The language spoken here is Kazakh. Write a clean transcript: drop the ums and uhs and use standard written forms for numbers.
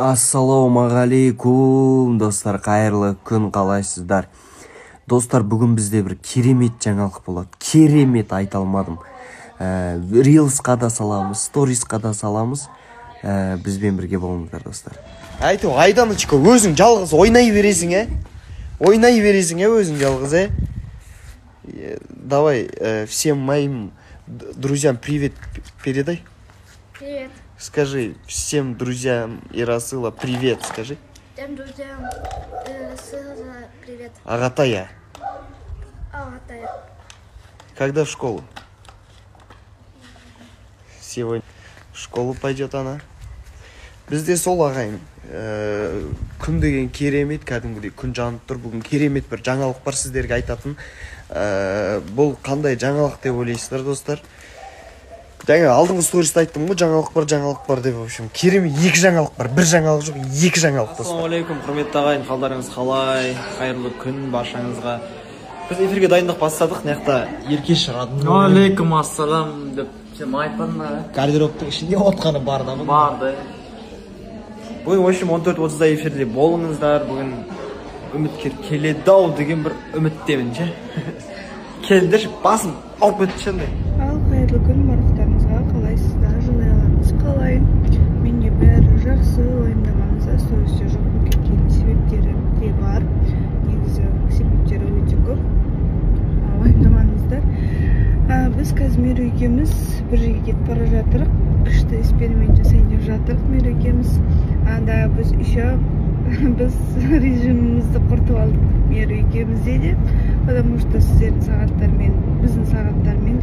Ассалаумағалейкум, достар, қайырлы күн, қалайсыздар? Достар, бүгін бізде бір керемет жаңалық болады. Керемет айта алмадым. Рилсқа да саламыз, сторисқа да саламыз. Бізбен бірге болыңыздар, достар. Айту, Айданычка, өзің жалғыз ойнай бересің, Ойнай бересің, өзің жалғыз, Давай, всем моим друзьям привет передай. Привет. Скажи всем друзьям Ирасыла привет, скажи. Всем друзьям Ирасыла привет. Агатая. Агатая. Когда в школу? Сегодня в школу пойдет она. Бізде сол ағайын. Күн деген керемет, кәдімгідей күн жанып тұр. Бүгін керемет бір жаңалық бар сіздерге айтатын. Бұл қандай жаңалық деп ойлайсыздар, достар? Жаңа алдыңғы стористе айттым ғой, жаңалық бар деп, в общем, керемет екі жаңалық бар. Бір жаңалық жоқ, екі жаңалық, достар. Ассалаумағалейкум, құрметті ағайын, қалдарыңыз қалай? Қайырлы күн баршаңызға. Біз эфирге дайындық бастадық, неқта Еркеш шығады. Алейкум ассалам деп сен айтпадың ба? Гардеробтың ішінде отқаны бар да. Барды. Бүгін, в общем, 14:30-да эфирде болыңыздар. Бүгін үміткер келеді-ау деген бір үміттемін, ше. Келдір, басым алып кетші. Қайырлы күн барлықтарыңызға, қалайсыздар, жағдайларыңыз қалай? Менде бәрі жақсы, уайымдамаңыздар, стористе жоқ болып кеткен себептері де бар. Негізі себептері өте көп. Уайымдамаңыздар. Біз қазір Меру екеуміз бір жерге кетіп бара жатырық. Күшті эксперимент жасайын деп жатырық Меру екеуміз. Анда біз режимімізді құртып алдық Меру екеумізде де. Потому что сіздердің сағаттармен, біздің сағаттармен